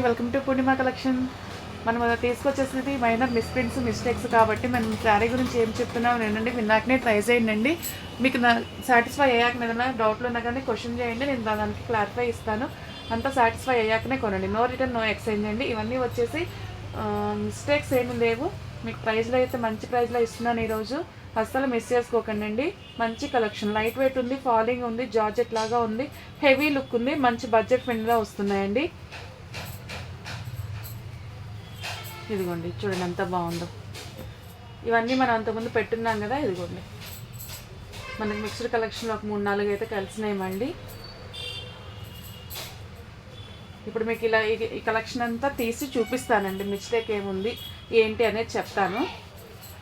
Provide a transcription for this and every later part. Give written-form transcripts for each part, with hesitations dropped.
Welcome to Purnima collection. మనం తీసుకొచ్చేసింది minor misprints mistakes కాబట్టి మనం శారీ గురించి ఏం చెప్తున్నాం వినండి, విన్నాకనే ట్రై చేయండి. మీకు నా సాటిస్ఫై అయ్యాక ఏదైనా డౌట్లు ఉన్నా కానీ క్వశ్చన్ చేయండి, నేను దానికి క్లారిఫై ఇస్తాను. అంతా సాటిస్ఫై అయ్యాకనే కొనండి. నో రిటర్న్ నో ఎక్స్చేంజ్ అండి. ఇవన్నీ వచ్చేసి మిస్టేక్స్ ఏమి లేవు. మీకు ప్రైస్లో అయితే మంచి ప్రైస్లో ఇస్తున్నాను ఈరోజు. అస్సలు మిస్ చేసుకోకండి. మంచి కలెక్షన్, లైట్ వెయిట్ ఉంది, ఫాలింగ్ ఉంది, జార్జెట్ లాగా ఉంది, హెవీ లుక్ ఉంది, మంచి బడ్జెట్ ఫ్రెండ్గా వస్తున్నాయండి. ఇదిగోండి చూడండి ఎంత బాగుందో. ఇవన్నీ మనం అంతకుముందు పెట్టున్నాం కదా, ఇదిగోండి మనకి మిక్స్డ్ కలెక్షన్లో ఒక 3-4 అయితే కలిసినాయమండి. ఇప్పుడు మీకు ఇలా ఈ కలెక్షన్ అంతా తీసి చూపిస్తానండి, మిస్టేక్ ఏముంది ఏంటి అనేది చెప్తాను.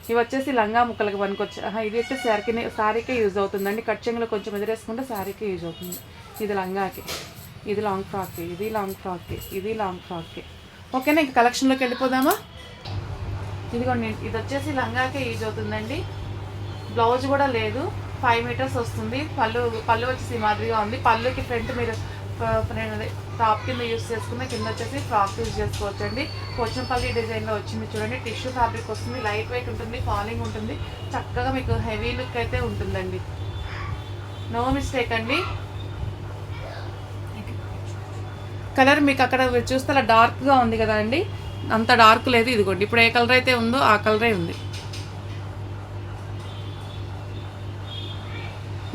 ఇవి వచ్చేసి లంగా ముక్కలకి పనికొచ్చి ఇది అయితే శారీకే యూజ్ అవుతుందండి. కట్ చెంగులో కొంచెం ఎదురేసుకుంటే శారీకే యూజ్ అవుతుంది. ఇది లంగాకి, ఇది లాంగ్ ఫ్రాక్కి, ఇది లాంగ్ ఫ్రాక్కి, ఇది లాంగ్ ఫ్రాక్కి. ఓకేనా, ఇంక కలెక్షన్లోకి వెళ్ళిపోదామా. ఇదిగోండి, ఇది వచ్చేసి లంగాకే యూజ్ అవుతుందండి. బ్లౌజ్ కూడా లేదు, 5 మీటర్స్ వస్తుంది. పళ్ళు వచ్చేసి మాదిరిగా ఉంది. పళ్ళుకి ఫ్రంట్ మీరు టాప్ కింద యూజ్ చేసుకున్న, కింద వచ్చేసి ఫ్రాక్ యూజ్ చేసుకోవచ్చండి. పోచంపల్లి డిజైన్లో వచ్చింది చూడండి. టిష్యూ ఫ్యాబ్రిక్ వస్తుంది, లైట్ వెయిట్ ఉంటుంది, ఫాలింగ్ ఉంటుంది, చక్కగా మీకు హెవీ లుక్ అయితే ఉంటుందండి. నో మిస్టేక్ అండి. కలర్ మీకు అక్కడ చూస్తే అలా డార్క్గా ఉంది కదా అండి, అంత డార్క్ లేదు. ఇదిగోండి ఇప్పుడు ఏ కలర్ అయితే ఉందో ఆ కలరే ఉంది.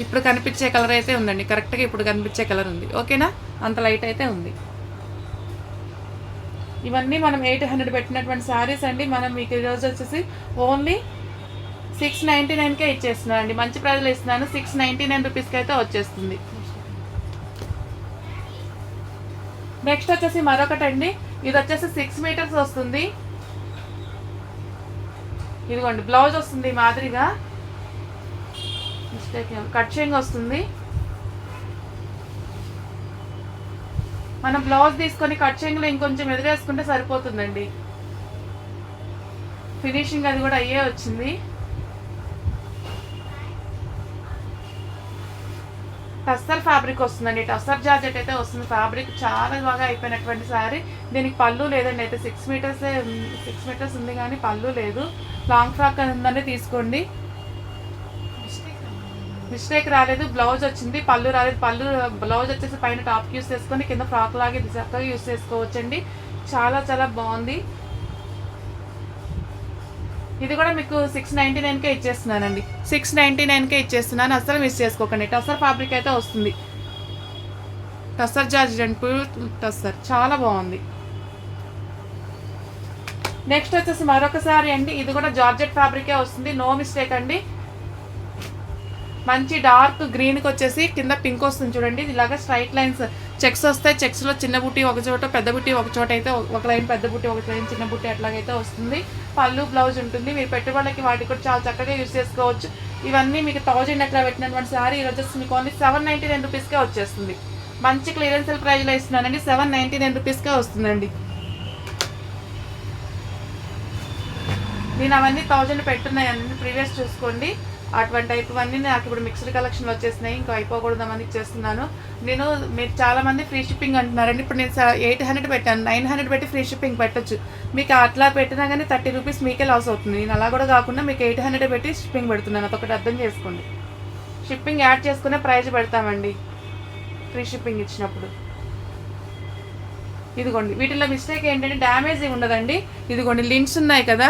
ఇప్పుడు కనిపించే కలర్ అయితే ఉందండి, కరెక్ట్గా ఇప్పుడు కనిపించే కలర్ ఉంది. ఓకేనా, అంత లైట్ అయితే ఉంది. ఇవన్నీ మనం 800 పెట్టినటువంటి శారీస్ అండి. మనం మీకు ఈరోజు వచ్చేసి ఓన్లీ 699కే ఇచ్చేస్తున్నాను అండి. మంచి ప్రైజ్లో ఇస్తున్నాను. 699 రూపీస్కి అయితే వచ్చేస్తుంది. నెక్స్ట్ వచ్చేసి మరొకటి అండి. ఇది వచ్చేసి 6 మీటర్స్ వస్తుంది. ఇదిగోండి బ్లౌజ్ వస్తుంది మాదిరిగా, మిస్టేక్ కట్ చెంగు వస్తుంది. మనం బ్లౌజ్ తీసుకొని కట్ చెంగులో ఇంకొంచెం ఎదురేసుకుంటే సరిపోతుందండి. ఫినిషింగ్ అది కూడా అయ్యే వచ్చింది. టస్సర్ ఫ్యాబ్రిక్ వస్తుందండి, టస్సర్ జార్జెట్ అయితే వస్తుంది. ఫ్యాబ్రిక్ చాలా బాగా అయిపోయినటువంటి శారీ. దీనికి పళ్ళు లేదండి, అయితే 6 మీటర్స్ ఉంది కానీ పళ్ళు లేదు. లాంగ్ ఫ్రాక్ ఉందని తీసుకోండి. మిస్టేక్ రాలేదు. బ్లౌజ్ వచ్చింది, పళ్ళు రాలేదు. బ్లౌజ్ వచ్చేసి పైన టాప్ యూస్ చేసుకొని కింద ఫ్రాక్ లాగే చక్కగా యూస్ చేసుకోవచ్చండి. చాలా చాలా బాగుంది. ఇది కూడా మీకు 699కే ఇచ్చేస్తున్నానండి. 699కే ఇచ్చేస్తున్నాను, అస్సలు మిస్ చేసుకోకండి. టస్సర్ ఫ్యాబ్రిక్ అయితే వస్తుంది. Tussar georgette and pure tussar, చాలా బాగుంది. నెక్స్ట్ వచ్చేసి మరొకసారి అండి, ఇది కూడా జార్జెట్ ఫ్యాబ్రికే వస్తుంది. నో మిస్టేక్ అండి. మంచి డార్క్ గ్రీన్కి వచ్చేసి కింద పింక్ వస్తుంది చూడండి. ఇలాగా స్ట్రైట్ లైన్స్ చెక్స్ వస్తాయి. చెక్స్లో చిన్న బుట్టి ఒక చోట, పెద్ద బుట్టి ఒక చోట అయితే, ఒక లైన్ పెద్ద బుట్టి, ఒక లైన్ చిన్న బుట్టి అట్లాగైతే వస్తుంది. పళ్ళు బ్లౌజ్ ఉంటుంది. మీరు పెట్టుబడులకి వాటికి కూడా చాలా చక్కగా యూజ్ చేసుకోవచ్చు. ఇవన్నీ మీకు 1000 అట్లా పెట్టినటువంటి శారీ ఈరోజు వచ్చేసి మీకు ఓన్లీ 799 రూపీస్కే వచ్చేస్తుంది. మంచి క్లియరెన్స్ ప్రైజ్లో ఇస్తున్నానండి. 799 రూపీస్కే వస్తుందండి. నేను అవన్నీ 1000 పెట్టున్నాయని ప్రీవియస్ చూసుకోండి. అటువంటి టైప్ అన్నీ నాకు ఇప్పుడు మిక్స్డ్ కలెక్షన్లో వచ్చేసినాయి. ఇంకా అయిపోకూడదామని చేస్తున్నాను నేను. మీరు చాలామంది ఫ్రీ షిప్పింగ్ అంటున్నారండి. ఇప్పుడు నేను 800 పెట్టాను, 900 పెట్టి ఫ్రీ షిప్పింగ్ పెట్టచ్చు. మీకు అట్లా పెట్టినా కానీ 30 రూపీస్ మీకే లాస్ అవుతుంది. నేను అలా కూడా కాకుండా మీకు 800 పెట్టి షిప్పింగ్ పెడుతున్నాను. అదొకటి అర్థం చేసుకోండి. షిప్పింగ్ యాడ్ చేసుకునే ప్రైజ్ పెడతామండి ఫ్రీ షిప్పింగ్ ఇచ్చినప్పుడు. ఇదిగోండి వీటిలో మిస్టేక్ ఏంటంటే డ్యామేజ్ ఉండదండి. ఇదిగోండి లింక్స్ ఉన్నాయి కదా,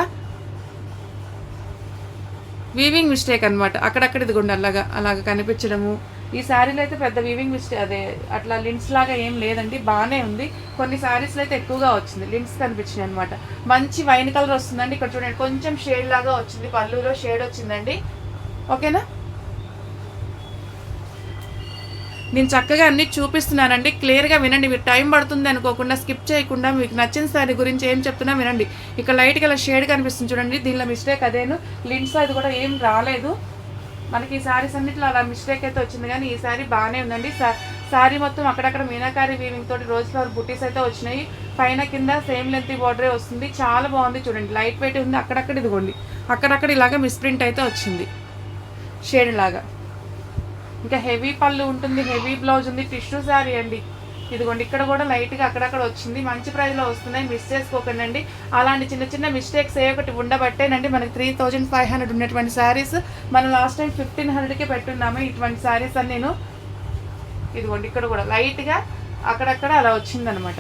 వీవింగ్ మిస్టేక్ అనమాట. అక్కడక్కడ ఇదిగోండి అలాగా కనిపించడము. ఈ శారీలో అయితే పెద్ద వీవింగ్ మిస్టేక్ అదే అట్లా లింక్స్ లాగా ఏం లేదండి, బాగానే ఉంది. కొన్ని శారీస్లో అయితే ఎక్కువగా వచ్చింది, లింక్స్ కనిపించినాయి అనమాట. మంచి వైన్ కలర్ వస్తుందండి. ఇక్కడ చూడండి కొంచెం షేడ్ లాగా వచ్చింది, పళ్ళులో షేడ్ వచ్చిందండి. ఓకేనా, నేను చక్కగా అన్నీ చూపిస్తున్నానండి. క్లియర్గా వినండి. మీరు టైం పడుతుంది అనుకోకుండా స్కిప్ చేయకుండా మీకు నచ్చిన శారీ గురించి ఏం చెప్తున్నా వినండి. ఇక్కడ లైట్గా ఇలా షేడ్ కనిపిస్తుంది చూడండి, దీనిలో మిస్టేక్ అదేను. లింక్స్ అది కూడా ఏం రాలేదు మనకి. ఈ శారీస్ అన్నిట్లో అలా మిస్టేక్ అయితే వచ్చింది, కానీ ఈ శారీ బాగానే ఉందండి. శారీ మొత్తం అక్కడక్కడ మీనాకారి వీవింగ్ తోటి రోజ్ ఫ్లవర్ బుటీస్ అయితే వచ్చినాయి. పైన కింద సేమ్ లెంత్ బార్డరే వస్తుంది. చాలా బాగుంది చూడండి, లైట్ వెయిట్ ఉంది. అక్కడక్కడ ఇదిగోండి అక్కడక్కడ ఇలాగ మిస్ప్రింట్ అయితే వచ్చింది షేడ్ లాగా. ఇంకా హెవీ పళ్ళు ఉంటుంది, హెవీ బ్లౌజ్ ఉంది. టిష్యూ శారీ అండి, ఇదిగోండి ఇక్కడ కూడా లైట్గా అక్కడక్కడ వచ్చింది. మంచి ప్రైస్లో వస్తున్నాయి, మిస్ చేసుకోకండి. అలాంటి చిన్న చిన్న మిస్టేక్స్ ఏ ఒకటి ఉండబట్టేనండి మనకి 3500 ఉన్నటువంటి శారీస్ మనం లాస్ట్ టైం 1500కే పెట్టున్నాము ఇటువంటి శారీస్ అని నేను. ఇదిగోండి ఇక్కడ కూడా లైట్గా అక్కడక్కడ అలా వచ్చిందనమాట.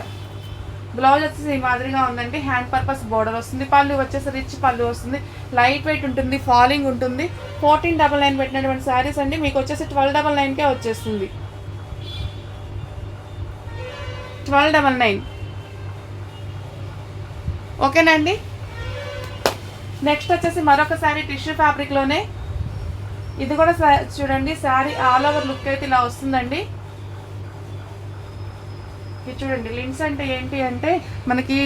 బ్లౌజ్ వచ్చేసి ఈ మాదిరిగా ఉందండి. హ్యాండ్ పర్పస్ బోర్డర్ వస్తుంది. పళ్ళు వచ్చేసి రిచ్ పళ్ళు వస్తుంది. లైట్ వెయిట్ ఉంటుంది, ఫాలింగ్ ఉంటుంది. 1499 పెట్టినటువంటి శారీస్ అండి మీకు వచ్చేసి 1299కే వచ్చేస్తుంది. 1299 ఓకేనా అండి. నెక్స్ట్ వచ్చేసి మరొక శారీ టిష్యూ ఫ్యాబ్రిక్లోనే. ఇది కూడా చూడండి శారీ ఆల్ ఓవర్ లుక్ అయితే ఇలా వస్తుందండి. ఇది చూడండి లిన్స్ అంటే ఏంటి అంటే మనకి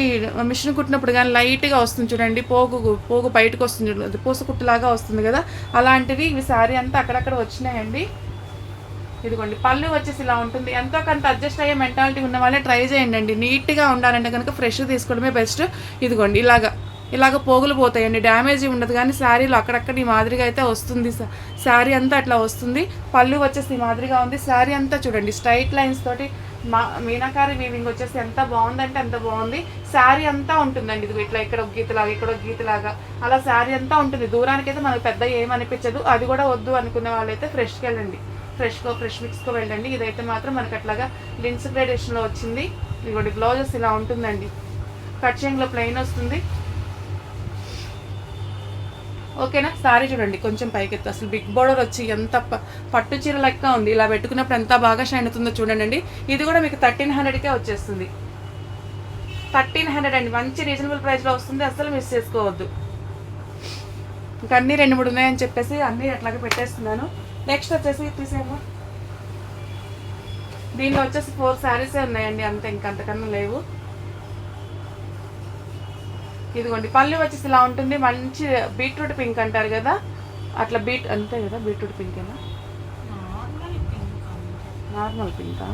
మిషన్ కుట్టినప్పుడు కానీ లైట్గా వస్తుంది చూడండి, పోగు బయటకు వస్తుంది చూడండి, పూసకుట్టులాగా వస్తుంది కదా, అలాంటివి ఇవి శారీ అంతా అక్కడక్కడ వచ్చినాయండి. ఇదిగోండి పళ్ళు వచ్చేసి ఇలా ఉంటుంది. ఎంతో కొంత అడ్జస్ట్ అయ్యే మెంటాలిటీ ఉన్న వాళ్ళే ట్రై చేయండి అండి. నీట్గా ఉండాలంటే కనుక ఫ్రెష్ తీసుకోవడమే బెస్ట్. ఇదిగోండి ఇలాగ పోగులు పోతాయండి, డ్యామేజ్ ఉండదు. కానీ శారీలో అక్కడక్కడ ఈ మాదిరిగా అయితే వస్తుంది. శారీ అంతా అట్లా వస్తుంది. పళ్ళు వచ్చేసి ఈ మాదిరిగా ఉంది. శారీ అంతా చూడండి స్ట్రైట్ లైన్స్ తోటి మీనాకారి వీవింగ్ వచ్చేసి ఎంత బాగుందంటే అంత బాగుంది. శారీ అంతా ఉంటుందండి. ఇది ఇట్లా ఇక్కడ ఒక గీతలాగా ఇక్కడ ఒక గీతలాగా అలా శారీ అంతా ఉంటుంది. దూరానికి అయితే మనకు పెద్ద ఏమనిపించదు. అది కూడా వద్దు అనుకునే వాళ్ళైతే ఫ్రెష్కి వెళ్ళండి, ఫ్రెష్ మిక్స్కో వెళ్ళండి. ఇదైతే మాత్రం మనకి అట్లాగా లిన్స్ గ్రేడేషన్లో వచ్చింది. ఇదిగోండి బ్లౌజెస్ ఇలా ఉంటుందండి. కట్ చెంగ్లో ప్లెయిన్ వస్తుంది. ఓకేనా. శారీ చూడండి కొంచెం పైకెత్తు, అసలు బిగ్ బోర్డర్ వచ్చి ఎంత పట్టు చీర లెక్క ఉంది. ఇలా పెట్టుకున్నప్పుడు ఎంత బాగా షైన్ అవుతుందో చూడండి. ఇది కూడా మీకు 1300కే వచ్చేస్తుంది. 1300 అండి, మంచి రీజనబుల్ ప్రైస్లో వస్తుంది. అసలు మిస్ చేసుకోవద్దు. ఇంకా అన్నీ 2-3 ఉన్నాయని చెప్పేసి అన్నీ అట్లాగే పెట్టేస్తున్నాను. నెక్స్ట్ వచ్చేసి తీసేమో దీనిలో వచ్చేసి 4 శారీసే ఉన్నాయండి అంతే, ఇంకంతకన్నా లేవు. ఇదిగోండి పళ్ళు వచ్చేసి ఇలా ఉంటుంది. మంచి బీట్రూట్ పింక్ అంటారు కదా, అట్లా అంతే కదా, బీట్రూట్ పింకేనా, నార్మల్ పింకా.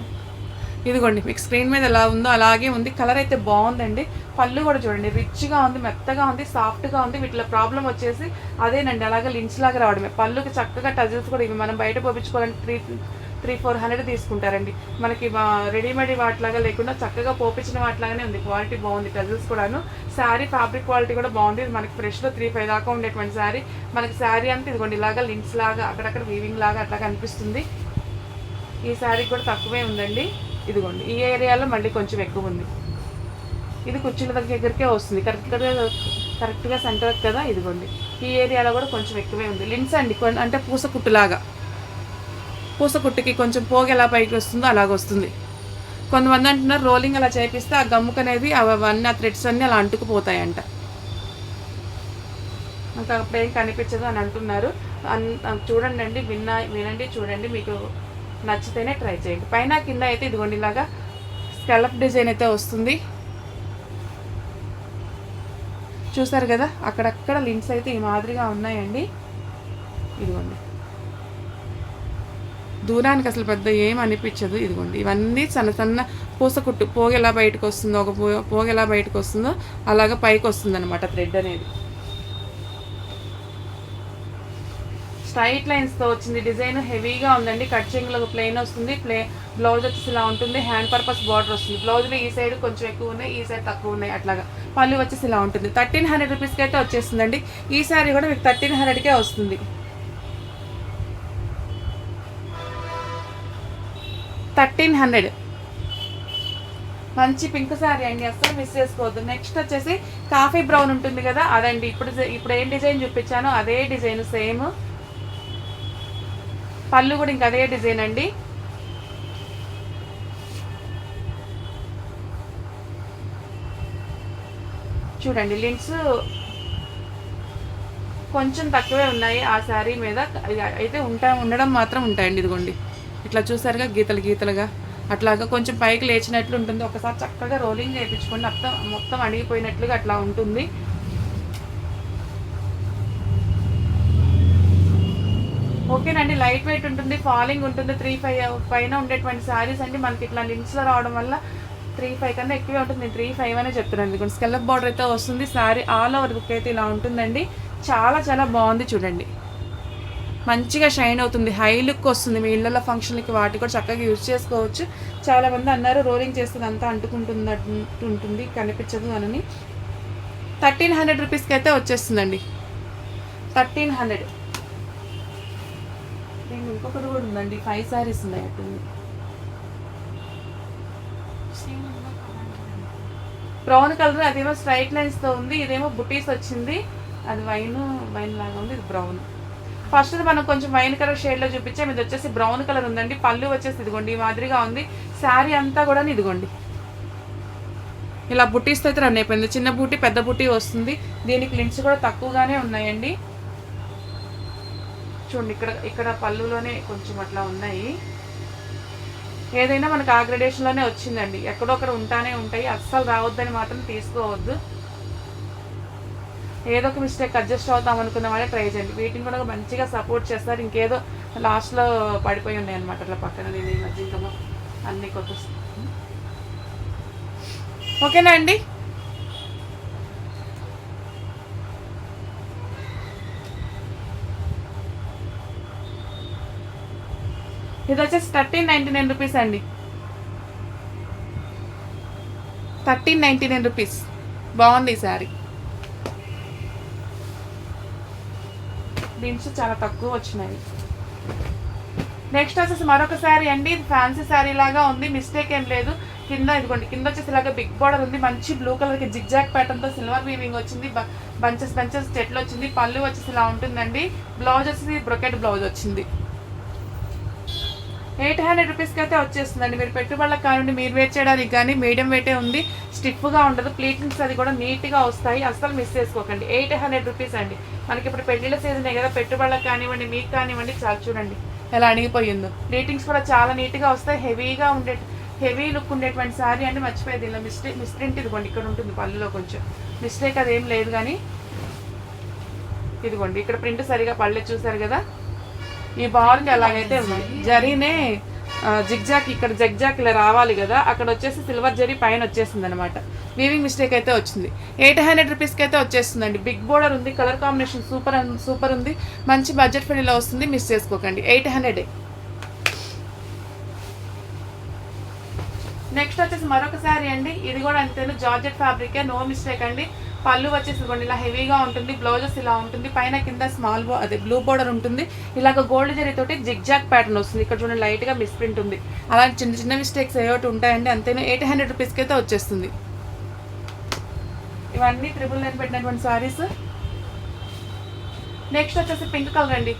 ఇదిగోండి మీకు స్క్రీన్ మీద ఎలా ఉందో అలాగే ఉంది. కలర్ అయితే బాగుందండి. పళ్ళు కూడా చూడండి రిచ్గా ఉంది, మెత్తగా ఉంది, సాఫ్ట్గా ఉంది. వీటిలో ప్రాబ్లం వచ్చేసి అదేనండి, అలాగే లించ్ లాగా రావడమే. పళ్ళుకి చక్కగా టజిల్స్ కూడా ఇవి మనం బయట పోపించుకోవాలంటే 300-400 తీసుకుంటారండి. మనకి రెడీమేడ్ వాటిలాగా లేకుండా చక్కగా పోపించిన వాటిలాగానే ఉంది. క్వాలిటీ బాగుంది, టజిల్స్ కూడాను. శారీ ఫ్యాబ్రిక్ క్వాలిటీ కూడా బాగుంది. మనకి ఫ్రెష్లో 3-5 దాకా ఉండేటువంటి శారీ. మనకి శారీ అంతా ఇదిగోండి ఇలాగా లింక్స్ లాగా అక్కడక్కడ వీవింగ్ లాగా అట్లా కనిపిస్తుంది. ఈ శారీ కూడా తక్కువే ఉందండి. ఇదిగోండి ఈ ఏరియాలో మళ్ళీ కొంచెం ఎక్కువ ఉంది. ఇది కుర్చీల దగ్గరికే వస్తుంది, కరెక్ట్గా సెంటర్ కదా. ఇదిగోండి ఈ ఏరియాలో కూడా కొంచెం ఎక్కువే ఉంది. లిన్స్ అండి అంటే పూసకుట్టులాగా, పూసకుట్టుకి కొంచెం పోగు ఎలా పైకి వస్తుందో అలాగ వస్తుంది. కొంతమంది అంటున్నారు రోలింగ్ అలా చేపిస్తే ఆ గమ్ముకు అనేది అవన్నీ ఆ థ్రెడ్స్ అన్నీ అలా అంటుకుపోతాయంట, ఇంకా అప్పుడేం కనిపించదు అని అంటున్నారు. చూడండి అండి, వినండి, చూడండి, మీకు నచ్చితేనే ట్రై చేయండి. పైన కింద అయితే ఇదిగోండి ఇలాగా స్కాలప్ డిజైన్ అయితే వస్తుంది. చూసారు కదా అక్కడక్కడ లింక్స్ అయితే ఈ మాదిరిగా ఉన్నాయండి. ఇదిగోండి దూరానికి అసలు పెద్ద ఏం అనిపించదు. ఇదిగోండి ఇవన్నీ సన్న పూసకుట్టు పోగు ఎలా బయటకు వస్తుందో, ఒక పోగు ఎలా బయటకు వస్తుందో అలాగా పైకి వస్తుంది అనమాట థ్రెడ్ అనేది. స్ట్రైట్ లైన్స్తో వచ్చింది. డిజైన్ హెవీగా ఉందండి. కట్ చెంగులో ప్లెయిన్ వస్తుంది. బ్లౌజ్ వచ్చేసి ఇలా ఉంటుంది. హ్యాండ్ పర్పస్ బార్డర్ వస్తుంది. బ్లౌజ్లో ఈ సైడ్ కొంచెం ఎక్కువ ఉన్నాయి, ఈ సైడ్ తక్కువ ఉన్నాయి. అట్లాగా పళ్ళు వచ్చేసి ఇలా ఉంటుంది. 1300 రూపీస్కి అయితే వచ్చేస్తుందండి. ఈ శారీ కూడా మీకు 1300కే వస్తుంది. 1300 మంచి పింక్ శారీ అండి, అస్సలు మిస్ చేసుకోవద్దు. నెక్స్ట్ వచ్చేసి కాఫీ బ్రౌన్ ఉంటుంది కదా, అదండి. ఇప్పుడు ఏం డిజైన్ చూపించానో అదే డిజైన్ సేమ్. పళ్ళు కూడా ఇంకా అదే డిజైన్ అండి. చూడండి లింక్స్ కొంచెం తక్కువే ఉన్నాయి ఆ శారీ మీద అయితే ఉండడం మాత్రం ఉంటాయండి. ఇదిగోండి ఇట్లా చూసారుగా గీతలుగా అట్లాగా కొంచెం పైకి లేచినట్లు ఉంటుంది. ఒకసారి చక్కగా రోలింగ్ చేయించుకోండి, మొత్తం అణిగిపోయినట్లుగా అట్లా ఉంటుంది. ఓకేనండి. లైట్ వెయిట్ ఉంటుంది, ఫాలింగ్ ఉంటుంది. 3-5 పైన ఉండేటువంటి శారీస్ అండి మనకి ఇట్లా లింక్స్లో రావడం వల్ల 3-5 కన్నా ఎక్కువే ఉంటుంది. నేను 3-5 అనే చెప్తున్నాను. ఇక్కడ స్కెల్లప్ బార్డర్ అయితే వస్తుంది. శారీ ఆల్ ఓవర్ లుక్ అయితే ఇలా ఉంటుందండి. చాలా చాలా బాగుంది చూడండి. మంచిగా షైన్ అవుతుంది, హై లుక్ వస్తుంది. మీ ఇళ్ళల్లో ఫంక్షన్లకి వాటి కూడా చక్కగా యూజ్ చేసుకోవచ్చు. చాలామంది అన్నారు రోలింగ్ చేస్తుంది అంతా అంటుకుంటుంది ఉంటుంది కనిపించదు అని. 1300 రూపీస్కి అయితే వచ్చేస్తుందండి. 1300. దీనికి ఇంకొకటి కూడా ఉందండి, 5 శారీస్ ఉన్నాయి అట్టుంది. బ్రౌన్ కలర్, అదేమో స్ట్రైట్ లైన్స్తో ఉంది, ఇదేమో బుటీస్ వచ్చింది. అది వైన్ లాగా ఉంది, ఇది బ్రౌన్. ఫస్ట్ మనం కొంచెం వైన్ కలర్ షేడ్లో చూపించాం, ఇది వచ్చేసి బ్రౌన్ కలర్ ఉందండి. పళ్ళు వచ్చేసి ఇదిగోండి ఈ మాదిరిగా ఉంది. శారీ అంతా కూడా ఇదిగోండి ఇలా బుటీస్తో అయితే రన్ అయిపోయింది. చిన్న బూటీ పెద్ద బూటీ వస్తుంది. దీనికి లింక్స్ కూడా తక్కువగానే ఉన్నాయండి. చూడండి ఇక్కడ పళ్ళులోనే కొంచెం అట్లా ఉన్నాయి. ఏదైనా మనకు ఆ గ్రేడేషన్లోనే వచ్చిందండి. ఎక్కడొక్కడ ఉంటానే ఉంటాయి, అస్సలు రావద్దని మాత్రం తీసుకోవద్దు. ఏదో ఒక మిస్టేక్ అడ్జస్ట్ అవుతాం అనుకున్న వాళ్ళే ట్రై చేయండి. వీటిని కూడా మంచిగా సపోర్ట్ చేస్తారు. ఇంకేదో లాస్ట్లో పడిపోయి ఉన్నాయి అనమాట అట్లా పక్కన. నేను ఈ మధ్య ఇంకా అన్నీ కొత్త. ఓకేనా అండి? ఇది వచ్చేసి 1399 రూపీస్ అండి. 1399 రూపీస్. బాగుంది ఈ శారీ. దీంట్లో చాలా తక్కువ వచ్చినాయి. నెక్స్ట్ వచ్చేసి మరొక శారీ అండి. ఇది ఫ్యాన్సీ శారీ లాగా ఉంది, మిస్టేక్ ఏం లేదు. కింద ఇదిగోండి, కింద వచ్చేసి ఇలాగా బిగ్ బార్డర్ ఉంది. మంచి బ్లూ కలర్కి జిగ్జాగ్ ప్యాటర్న్తో సిల్వర్ వీవింగ్ వచ్చింది. బంచెస్ చెట్లు వచ్చింది. పళ్ళు వచ్చేసి ఇలా ఉంటుందండి. బ్లౌజ్ వచ్చేసి బ్రొకెట్ బ్లౌజ్ వచ్చింది. 800 రూపీస్కి అయితే వచ్చేస్తుందండి. మీరు పెట్టుబడులకు కానివ్వండి, మీరు వేర్ చేయడానికి కానీ మీడియం వెయిటే ఉంది. స్టిఫ్గా ఉండదు. ప్లీటింగ్స్ అది కూడా నీట్గా వస్తాయి. అస్సలు మిస్ చేసుకోకండి. 800 రూపీస్ అండి. మనకి ఇప్పుడు పెళ్లిళ్ళ సీజనే కదా, పెట్టుబడులకు కానివ్వండి మీకు కానివ్వండి. చాలా చూడండి ఎలా అణిగిపోయిందో. ప్లీటింగ్స్ కూడా చాలా నీట్గా వస్తాయి. హెవీ లుక్ ఉండేటువంటి శారీ అండి. మర్చిపోయేది ఇలా మిస్ప్రింట్ ఇదిగోండి ఇక్కడ ఉంటుంది పళ్ళులో కొంచెం మిస్టేక్ అదేం లేదు. కానీ ఇదిగోండి ఇక్కడ ప్రింట్ సరిగా పళ్ళే చూసారు కదా. ఈ బార్కి అలాగైతే ఉంది. జరీనే జిగ్జాక్, ఇక్కడ జగ్జాక్ ఇలా రావాలి కదా, అక్కడ వచ్చేసి సిల్వర్ జరీ పైన వచ్చేసింది అనమాట. వీవింగ్ మిస్టేక్ అయితే వచ్చింది. 800 రూపీస్కి అయితే వచ్చేస్తుందండి. బిగ్ బోర్డర్ ఉంది. కలర్ కాంబినేషన్ సూపర్ ఉంది. మంచి బడ్జెట్ ఫ్రెండ్లీలో వస్తుంది. మిస్ చేసుకోకండి. 800. నెక్స్ట్ వచ్చేసి మరొక శారీ అండి. ఇది కూడా అంతేను, జార్జెట్ ఫ్యాబ్రికే, నో మిస్టేక్ అండి. పళ్ళు వచ్చేసి ఇదిగోండి ఇలా హెవీగా ఉంటుంది. బ్లౌజెస్ ఇలా ఉంటుంది. పైన కింద అదే బ్లూ బోర్డర్ ఉంటుంది. ఇలాగ గోల్డ్ జరీతోటి జిగ్జాక్ ప్యాటర్న్ వస్తుంది. ఇక్కడ చూడండి లైట్గా మిస్ప్రింట్ ఉంది. అలాంటి చిన్న చిన్న మిస్టేక్స్ ఏవోటి ఉంటాయండి. అంతేను 800 రూపీస్కి అయితే వచ్చేస్తుంది. ఇవన్నీ 999 పెట్టినటువంటి శారీస్. నెక్స్ట్ వచ్చేసి పింక్ కలర్ అండి.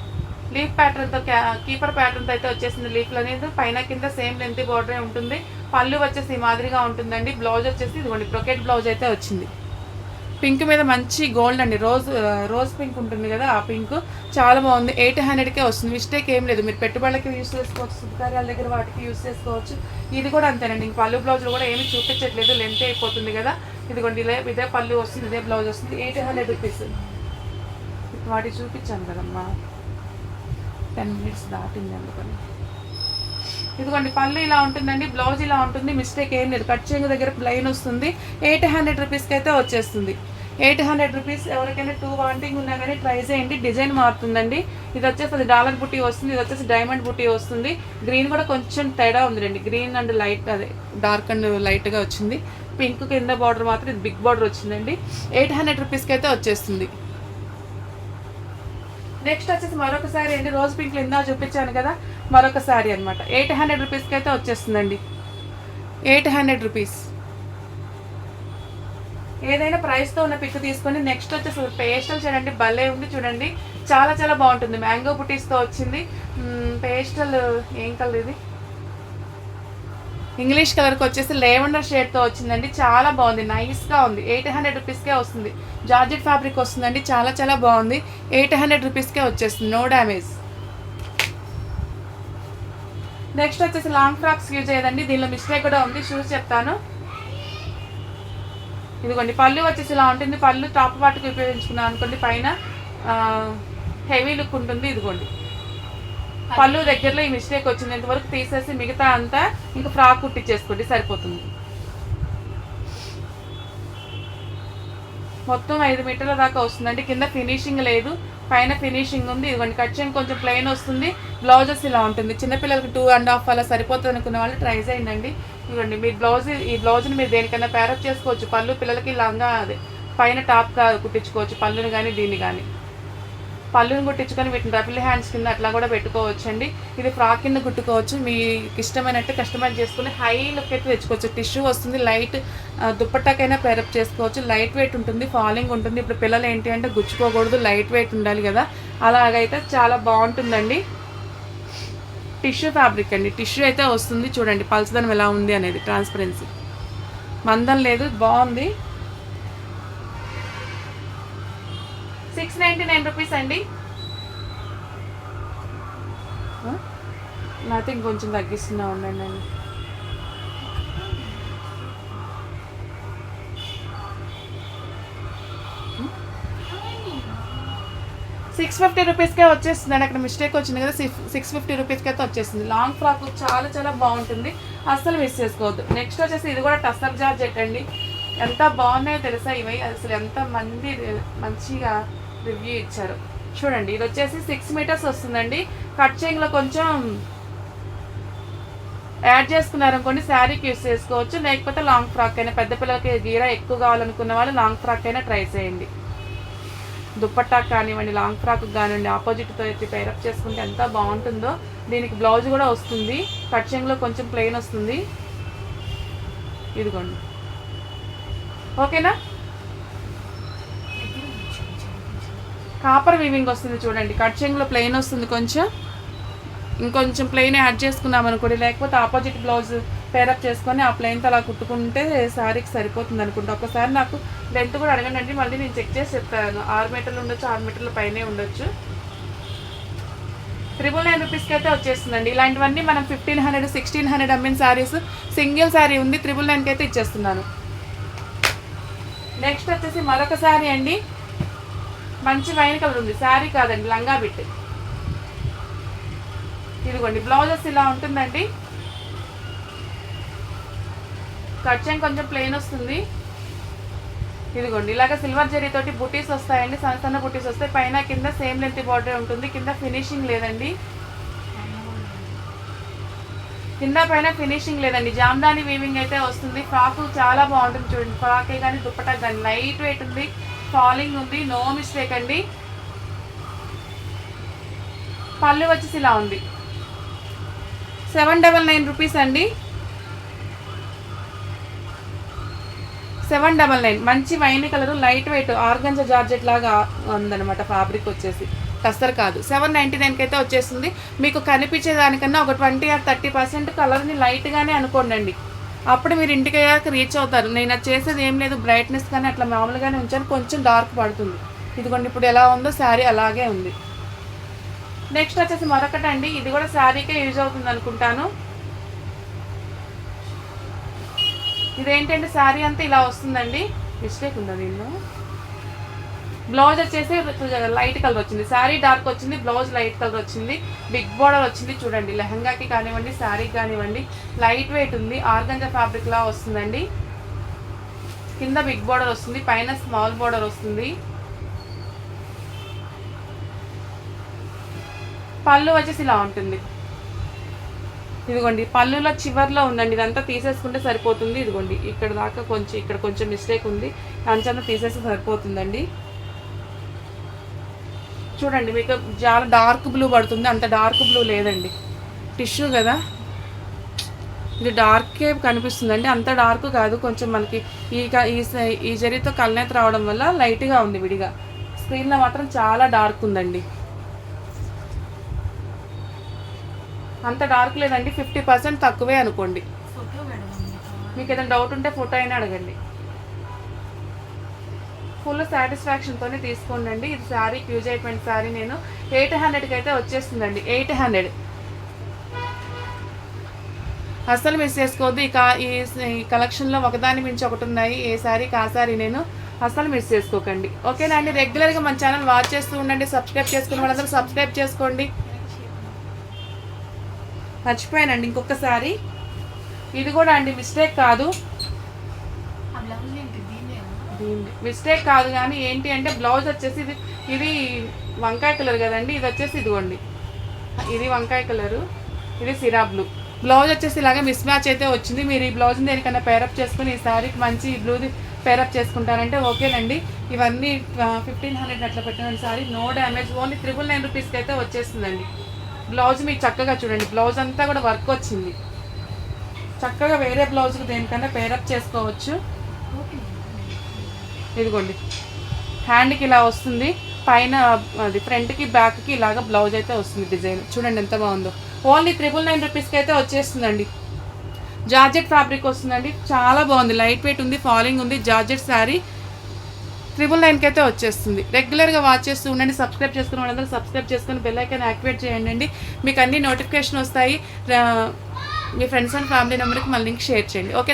లీఫ్ ప్యాటర్న్తో కీపర్ ప్యాటర్న్తో అయితే వచ్చేసింది. లీఫ్లు అనేది పైన కింద సేమ్ లెంత్ బోర్డరే ఉంటుంది. పళ్ళు వచ్చేసి ఈ మాదిరిగా ఉంటుందండి. బ్లౌజ్ వచ్చేసి ఇదిగోండి బ్రొకెట్ బ్లౌజ్ అయితే వచ్చింది. పింక్ మీద మంచి గోల్డ్ అండి, రోజ్ పింక్ ఉంటుంది కదా, ఆ పింక్ చాలా బాగుంది. 800కే వస్తుంది. మిస్టేక్ ఏం లేదు. మీరు పెట్టుబడులకి యూస్ చేసుకోవచ్చు, శుభకార్యాల దగ్గర వాటికి యూస్ చేసుకోవచ్చు. ఇది కూడా అంతేనండి. ఇంక పళ్ళు బ్లౌజులు కూడా ఏమి చూపించట్లేదు, లెంత్ అయిపోతుంది కదా. ఇదిగోండి ఇదే పళ్ళు వస్తుంది, ఇదే బ్లౌజ్ వస్తుంది. 800 రూపీస్. వాటి చూపించాను కదమ్మా, 10 మినిట్స్ దాటింది అందుకని. ఇదిగోండి పళ్ళు ఇలా ఉంటుందండి, బ్లౌజ్ ఇలా ఉంటుంది. మిస్టేక్ ఏం లేదు. కట్ చేంజ్ దగ్గర ప్లెయిన్ వస్తుంది. 800 రూపీస్కి అయితే వచ్చేస్తుంది. 800 రూపీస్. ఎవరికైనా 2 వాంటింగ్ ఉన్నా కానీ ట్రై చేయండి. డిజైన్ మారుతుందండి. ఇది వచ్చేసి అది డాలర్ బుట్టి వస్తుంది. ఇది వచ్చేసి డైమండ్ బుట్టి వస్తుంది. గ్రీన్ కూడా కొంచెం తేడా ఉంది రండి. గ్రీన్ అండ్ లైట్, అదే డార్క్ అండ్ లైట్గా వచ్చింది. పింక్ కింద బార్డర్ మాత్రం ఇది బిగ్ బార్డర్ వచ్చిందండి. 800 రూపీస్కి అయితే వచ్చేస్తుంది. నెక్స్ట్ వచ్చేసి మరొక శారీ అండి. రోజ్ పింక్లో ఇందా చూపించాను కదా, మరొక శారీ అనమాట. 800 రూపీస్కి అయితే వచ్చేస్తుందండి. 800 రూపీస్. ఏదైనా ప్రైస్తో ఉన్న పిక్ తీసుకొని నెక్స్ట్ వచ్చేసి పేస్టల్ చూడండి, భలే ఉంది చూడండి, చాలా చాలా బాగుంటుంది. మ్యాంగో బుటీస్తో వచ్చింది. పేస్టల్ ఏం కలర్ ఇది, ఇంగ్లీష్ కలర్కి వచ్చేసి లేవెండర్ షేడ్తో వచ్చిందండి. చాలా బాగుంది, నైస్గా ఉంది. 800 రూపీస్కే వస్తుంది. జార్జెట్ ఫ్యాబ్రిక్ వస్తుందండి. చాలా చాలా బాగుంది. 800 రూపీస్కే వచ్చేస్తుంది. No damage. నెక్స్ట్ వచ్చేసి లాంగ్ ఫ్రాక్స్ యూజ్ అయ్యేదండి. దీనిలో మిస్టేక్ కూడా ఉంది, షూస్ చెప్తాను. ఇదిగోండి పళ్ళు వచ్చేసి ఇలా ఉంటుంది. పళ్ళు టాప్ పార్ట్కి ఉపయోగించుకున్నాను అనుకోండి. పైన హెవీ లుక్ ఉంటుంది. ఇదిగోండి పళ్ళు దగ్గరలో ఈ మిస్టేక్ వచ్చింది. ఇంతవరకు తీసేసి మిగతా అంతా ఇంకా ఫ్రాక్ కుట్టించేసుకోండి, సరిపోతుంది. మొత్తం 5 మీటర్ల దాకా వస్తుందండి. కింద ఫినిషింగ్ లేదు, పైన ఫినిషింగ్ ఉంది. ఇదిగోండి కట్ చెంగు కొంచెం ప్లెయిన్ వస్తుంది. బ్లౌజెస్ ఇలా ఉంటుంది. చిన్నపిల్లలకి 2.5 అలా సరిపోతుంది అనుకున్న వాళ్ళు ట్రై చేయండి. ఇదిగోండి మీ ఈ బ్లౌజ్ని మీరు దేనికైనా ప్యారప్ చేసుకోవచ్చు. పళ్ళు పిల్లలకి లంగా అదే పైన టాప్గా కుట్టించుకోవచ్చు, పళ్ళుని కానీ దీన్ని కానీ. పళ్ళుని కుట్టించుకొని వీటిని డబుల్ హ్యాండ్స్ కింద అట్లా కూడా పెట్టుకోవచ్చు అండి. ఇది ఫ్రాక్ కింద కుట్టుకోవచ్చు. మీకు ఇష్టమైనట్టు కస్టమైజ్ చేసుకుని హై లుక్ అయితే తెచ్చుకోవచ్చు. టిష్యూ వస్తుంది, లైట్ దుప్పట్టాకైనా పేరప్ చేసుకోవచ్చు. లైట్ వెయిట్ ఉంటుంది, ఫాలింగ్ ఉంటుంది. ఇప్పుడు పిల్లలు ఏంటి అంటే గుచ్చుకోకూడదు, లైట్ వెయిట్ ఉండాలి కదా, అలాగైతే చాలా బాగుంటుందండి. టిష్యూ ఫ్యాబ్రిక్ అండి, టిష్యూ అయితే వస్తుంది. చూడండి పల్చదనం ఎలా ఉంది అనేది, ట్రాన్స్పరెన్సీ మందం లేదు, బాగుంది. 699 రూపీస్ అండి. నాతో ఇంకొంచెం తగ్గిస్తున్నా ఉండండి అండి. 650 రూపీస్కే వచ్చేస్తుందండి. అక్కడ మిస్టేక్ వచ్చింది కదా, 650 రూపీస్కి అయితే వచ్చేస్తుంది. లాంగ్ ఫ్రాక్ చాలా చాలా బాగుంటుంది, అస్సలు మిస్ చేసుకోవద్దు. నెక్స్ట్ వచ్చేసి ఇది కూడా టస్సర్ జార్జెట్ అండి. ఎంత బాగున్నాయో తెలుసా ఇవి, అసలు ఎంత మంది మంచిగా రివ్యూ ఇచ్చారు. చూడండి ఇది వచ్చేసి 6 మీటర్స్ వస్తుందండి. కట్ చెంగులో కొంచెం యాడ్ చేసుకున్నారనుకోండి శారీకి యూస్ చేసుకోవచ్చు, లేకపోతే లాంగ్ ఫ్రాక్ అయినా. పెద్ద పిల్లలకి గీర ఎక్కువ కావాలనుకున్న వాళ్ళు లాంగ్ ఫ్రాక్ అయినా ట్రై చేయండి. దుప్పట్టాకు కానివ్వండి, లాంగ్ ఫ్రాక్ కానివ్వండి, ఆపోజిట్తో ఎత్తి పేరప్ చేసుకుంటే ఎంత బాగుంటుందో. దీనికి బ్లౌజ్ కూడా వస్తుంది, కట్ చెంగులో కొంచెం ప్లెయిన్ వస్తుంది. ఇదిగోండి, ఓకేనా. కాపర్ వీవింగ్ వస్తుంది చూడండి. కట్ చెంగులో ప్లెయిన్ వస్తుంది, కొంచెం ఇంకొంచెం ప్లెయిన్ యాడ్ చేసుకున్నాం అనుకోండి, లేకపోతే ఆపోజిట్ బ్లౌజ్ పేరప్ చేసుకొని ఆ ప్లెయిన్తో అలా కుట్టుకుంటే శారీకి సరిపోతుంది అనుకుంటా. ఒకసారి నాకు లెంత్ కూడా అడగండి, మళ్ళీ నేను చెక్ చేసి చెప్తాను. 6 మీటర్లు ఉండొచ్చు, 6 మీటర్ల పైనే ఉండొచ్చు. 999 రూపీస్కి అయితే వచ్చేస్తుందండి. ఇలాంటివన్నీ మనం 1500, 1600 అమ్మిన శారీస్ సింగిల్ శారీ ఉంది 999కి అయితే ఇచ్చేస్తున్నాను. నెక్స్ట్ వచ్చేసి మరొక శారీ అండి, మంచి వైన్ కలర్ ఉంది. శారీ కాదండి, లంగా బిట్. ఇదిగోండి బ్లౌజెస్ ఇలా ఉంటుందండి. కట్ చెంగు కొంచెం ప్లెయిన్ వస్తుంది. ఇదిగోండి ఇలాగ సిల్వర్ జరీ తోటి బుటీస్ వస్తాయండి, సన్న సన్న బుటీస్ వస్తాయి. పైన కింద సేమ్ లెంత్ బార్డర్ ఉంటుంది. కింద ఫినిషింగ్ లేదండి, కింద పైన ఫినిషింగ్ లేదండి. జామ్దాని వీవింగ్ అయితే వస్తుంది. ఫ్రాక్ చాలా బాగుంటుంది చూడండి. ఫ్రాకే కానీ దుప్పటా కానీ లైట్ వెయిట్ ఉంది, ఫాలింగ్ ఉంది, నో మిస్టేక్ అండి. పళ్ళు వచ్చేసి ఇలా ఉంది. 799 రూపీస్ అండి. 799. మంచి wine colour, light weight organza georgette లాగా ఉందన్నమాట. ఫ్యాబ్రిక్ వచ్చేసి టస్సర్ కాదు. 799కి అయితే వచ్చేస్తుంది. మీకు కనిపించే దానికన్నా ఒక 20 or 30% కలర్ని లైట్గానే అనుకోండి, అప్పుడు మీరు ఇంటికి అయ్యాక రీచ్ అవుతారు. నేను అది చేసేది ఏం లేదు, బ్రైట్నెస్ కానీ అట్లా మామూలుగానే ఉంచాను, కొంచెం డార్క్ పడుతుంది. ఇదిగోండి ఇప్పుడు ఎలా ఉందో శారీ అలాగే ఉంది. నెక్స్ట్ వచ్చేసి మరొకటి అండి, ఇది కూడా శారీకే యూజ్ అవుతుంది అనుకుంటాను. ఇదేంటంటే శారీ అంతా ఇలా వస్తుందండి. మిస్టేక్ ఉందా దీనిలో? బ్లౌజ్ వచ్చేసి లైట్ కలర్ వచ్చింది, శారీ డార్క్ వచ్చింది, బ్లౌజ్ లైట్ కలర్ వచ్చింది, బిగ్ బోర్డర్ వచ్చింది. చూడండి లెహంగాకి కానివ్వండి, శారీకి కానివ్వండి, లైట్ వెయిట్ ఉంది, ఆర్గంజా ఫ్యాబ్రిక్ లా వస్తుందండి. కింద బిగ్ బోర్డర్ వస్తుంది, పైన స్మాల్ బోర్డర్ వస్తుంది. పళ్ళు వచ్చేసి ఇలా ఉంటుంది. ఇదిగోండి పళ్ళులో చివర్లో ఉందండి, ఇదంతా తీసేసుకుంటే సరిపోతుంది. ఇదిగోండి ఇక్కడ దాకా కొంచెం, ఇక్కడ కొంచెం మిస్టేక్ ఉంది, అంచనా తీసేస్తే సరిపోతుందండి. చూడండి మీకు చాలా డార్క్ బ్లూ పడుతుంది, అంత డార్క్ బ్లూ లేదండి. టిష్యూ కదా, ఇది డార్కే కనిపిస్తుందండి, అంత డార్క్ కాదు. కొంచెం మనకి ఈ జరీతో కళ్ళనేత రావడం వల్ల లైట్గా ఉంది విడిగా. స్క్రీన్లో మాత్రం చాలా డార్క్ ఉందండి. అంత డార్క్ లేదండి, 50% తక్కువే అనుకోండి. మీకు ఏదైనా డౌట్ ఉంటే ఫోటో అయినా అడగండి. ఫుల్ సాటిస్ఫాక్షన్తోనే తీసుకోండి. ఇది శారీకి యూజ్ అయిపోయిన శారీ. నేను 800కి అయితే వచ్చేస్తుందండి. 800 అస్సలు మిస్ చేసుకోవద్దు. ఈ కలెక్షన్లో ఒకదాని మించి ఒకటి ఉన్నాయి. ఏ శారీకి ఆ శారీ నేను అస్సలు మిస్ చేసుకోకండి. ఓకేనా అండి. రెగ్యులర్గా మన ఛానల్ వాచ్ చేస్తూ ఉండండి. సబ్స్క్రైబ్ చేసుకుని వాళ్ళందరూ సబ్స్క్రైబ్ చేసుకోండి. మర్చిపోయానండి ఇంకొకసారి, ఇది కూడా అండి మిస్టేక్ కాదు. మిస్టేక్ కాదు కానీ ఏంటి అంటే బ్లౌజ్ వచ్చేసి ఇది వంకాయ కలర్ కదండి, ఇది వచ్చేసి ఇదిగోండి, ఇది వంకాయ కలరు, ఇది సిరా బ్లూ. బ్లౌజ్ వచ్చేసి ఇలాగే మిస్ మ్యాచ్ అయితే వచ్చింది. మీరు ఈ బ్లౌజ్ని దేనికన్నా పేరప్ చేసుకుని ఈ శారీకి మంచి బ్లూది పేరప్ చేసుకుంటారంటే ఓకేనండి. ఇవన్నీ 1500 అట్లా పెట్టిన సారీ, నో డ్యామేజ్, ఓన్లీ 999 రూపీస్కి అయితే వచ్చేస్తుందండి. బ్లౌజ్ మీకు చక్కగా చూడండి, బ్లౌజ్ అంతా కూడా వర్క్ వచ్చింది. చక్కగా వేరే బ్లౌజ్కి దేనికన్నా పేరప్ చేసుకోవచ్చు. ఇదిగోండి హ్యాండ్కి ఇలా వస్తుంది, పైన అది ఫ్రంట్కి బ్యాక్కి ఇలాగ బ్లౌజ్ అయితే వస్తుంది. డిజైన్ చూడండి ఎంత బాగుందో. ఓన్లీ 999 రూపీస్కి అయితే వచ్చేస్తుందండి. జార్జెట్ ఫ్యాబ్రిక్ వస్తుందండి, చాలా బాగుంది, లైట్ వెయిట్ ఉంది, ఫాలింగ్ ఉంది. జార్జెట్ శారీ 999కి అయితే వచ్చేస్తుంది. రెగ్యులర్గా వాచ్ చేస్తూ ఉండండి. సబ్స్క్రైబ్ చేసుకున్న వాళ్ళందరూ సబ్స్క్రైబ్ చేసుకుని బెల్ ఐకాన్ యాక్టివేట్ చేయండి. మీకు అన్ని నోటిఫికేషన్ వస్తాయి. మీ ఫ్రెండ్స్ అండ్ ఫ్యామిలీ నెంబర్కి మళ్ళీ లింక్ షేర్ చేయండి. ఓకే.